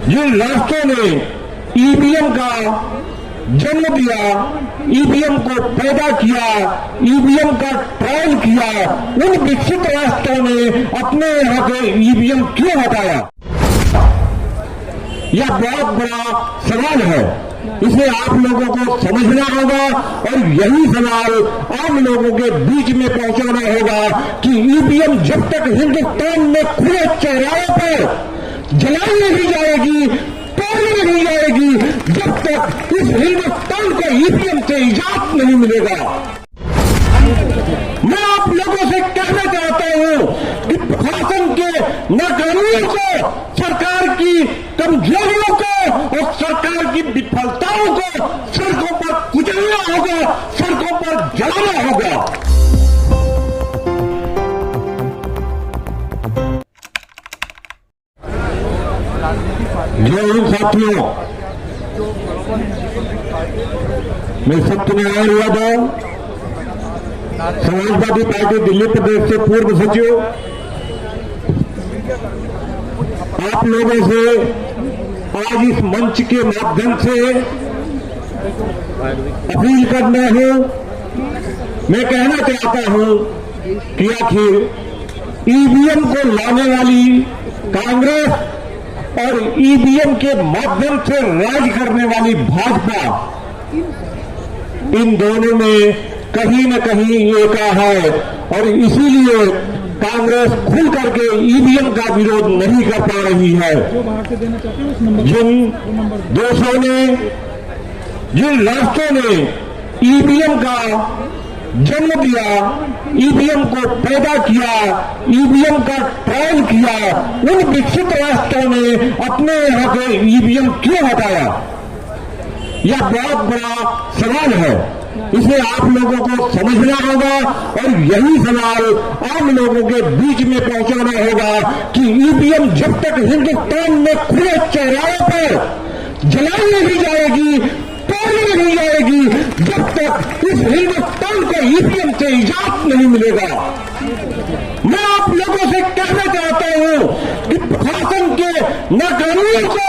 जिन राष्ट्रों ने ईवीएम का जन्म दिया, ईवीएम को पैदा किया, ईवीएम का ट्रायल किया, उन विकसित राष्ट्रों ने अपने यहाँ के ईवीएम क्यों हटाया? यह बहुत बड़ा सवाल है। इसे आप लोगों को समझना होगा और यही सवाल आम लोगों के बीच में पहुंचाना होगा कि ईवीएम जब तक हिंदुस्तान में खुले चौराहों पर जलाई नहीं जाएगी, तोड़ी नहीं जाएगी, जब तक इस हिंदुस्तान को ईवीएम से इजाजत नहीं मिलेगा। मैं आप लोगों से कहना चाहता हूं कि प्रशासन के नाकामियों को, सरकार की कमजोरियों को और सरकार की विफलताओं को सड़कों पर कुचलना होगा, सड़कों पर जलाना होगा। जय हिंद साथियों, मैं सत्यनारायण यादव, समाजवादी पार्टी दिल्ली प्रदेश से पूर्व सचिव, आप लोगों से आज इस मंच के माध्यम से अपील करना है। मैं कहना चाहता हूं कि आखिर ईवीएम को लाने वाली कांग्रेस और ईवीएम के माध्यम से राज करने वाली भाजपा, इन दोनों में कहीं न कहीं एका है और इसीलिए कांग्रेस खुल करके ईवीएम का विरोध नहीं कर पा रही है। जिन देशों ने, जिन राष्ट्रों ने ईवीएम का जन्म दिया, ईवीएम को पैदा किया, ईवीएम का ट्रायल किया, उन विकसित राष्ट्रों ने अपने यहाँ के ईवीएम क्यों हटाया? यह बहुत बड़ा सवाल है। इसे आप लोगों को समझना होगा और यही सवाल आम लोगों के बीच में पहुंचाना होगा कि ईवीएम जब तक हिंदुस्तान में खुले चौराहों पर जलाई नहीं जाएगी, तोड़ी नहीं जाएगी, जब तक इस हिंदुस्तान को ईवीएम से इजाजत नहीं मिलेगा। मैं आप लोगों से कहना चाहता हूं कि प्रशासन के नाकामियों को,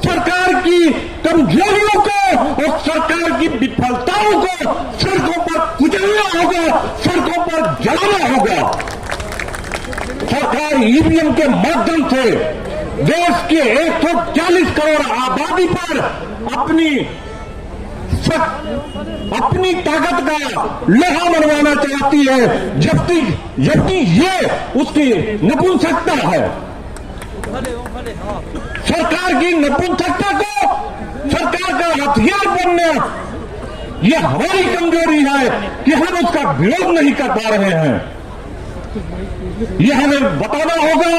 सरकार की कमजोरियों को और सरकार की विफलताओं को सड़कों पर कुचलना होगा, सड़कों पर जलाना होगा। सरकार ईवीएम के माध्यम से देश के 140 करोड़ आबादी पर अपनी ताकत का लोहा मनवाना चाहती है, जबकि ये उसकी नपुंसकता है। सरकार की नपुंसकता को सरकार का हथियार बनना, ये हमारी कमजोरी है कि हम उसका विरोध नहीं कर पा रहे हैं। ये हमें बताना होगा,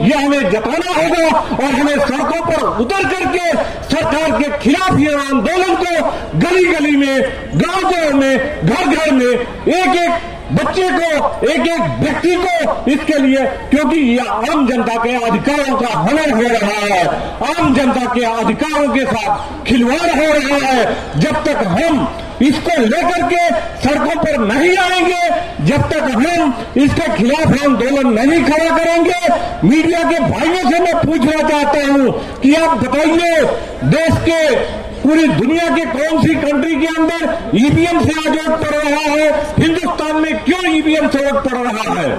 ये हमें जताना होगा और हमें सड़कों पर उतर करके सरकार के खिलाफ ये आंदोलन को गली गली में, गांव में, घर घर में, एक एक बच्चे को, एक एक व्यक्ति को इसके लिए, क्योंकि यह आम जनता के अधिकारों का हनन हो रहा है, आम जनता के अधिकारों के साथ खिलवाड़ हो रहा है। जब तक हम इसको लेकर के सड़कों पर नहीं आएंगे, जब तक हम इसके खिलाफ आंदोलन नहीं खड़ा करेंगे, मीडिया के भाइयों से मैं पूछना चाहता हूं कि आप बताइए, देश के पूरी दुनिया के कौन सी कंट्री के अंदर ईवीएम से आज वोट पड़ रहा है? हिंदुस्तान में क्यों ईवीएम से वोट पड़ रहा है?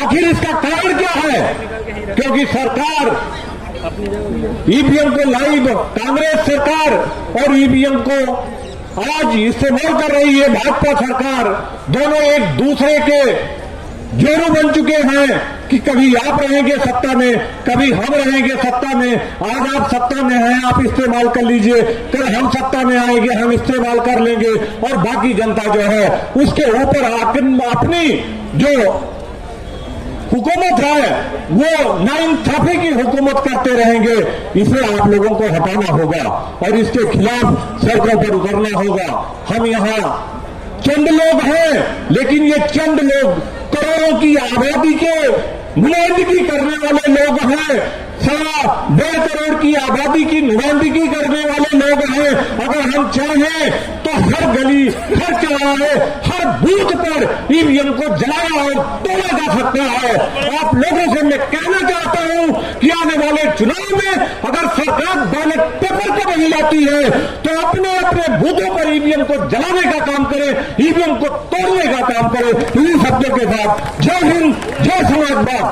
आखिर इसका कारण क्या है? क्योंकि सरकार ईवीएम को लाइव, कांग्रेस सरकार और ईवीएम को आज इस्तेमाल कर रही है भाजपा सरकार, दोनों एक दूसरे के जोड़ों बन चुके हैं कि कभी आप रहेंगे सत्ता में, कभी हम रहेंगे सत्ता में। आज आप सत्ता में हैं, आप इस्तेमाल कर लीजिए, कल हम सत्ता में आएंगे, हम इस्तेमाल कर लेंगे और बाकी जनता जो है उसके ऊपर अपनी जो हुकूमत है वो नाइंसाफी की हुकूमत करते रहेंगे। इसे आप लोगों को हटाना होगा और इसके खिलाफ सड़कों पर उतरना होगा। हम यहाँ चंद लोग हैं, लेकिन ये चंद लोग करोड़ों की आबादी के नुमाइंदगी करने वाले लोग हैं, 1.5 करोड़ की आबादी की नुमाइंदगी करने वाले लोग हैं। अगर हम चाहें तो हर गली, हर चौराहे, हर बूथ पर ईवीएम को जलाया और तोड़ा जा सकता है। आप लोगों से मैं कहना चाहता हूं कि आने वाले चुनाव में अगर सरकार बैलेट पेपर पर नहीं लाती है तो अपने अपने बूथों पर ईवीएम को जलाने का काम करे, ईवीएम को तोड़ने का काम करे। इन्हीं शब्दों के साथ जय हिंद, जय समाजवाद।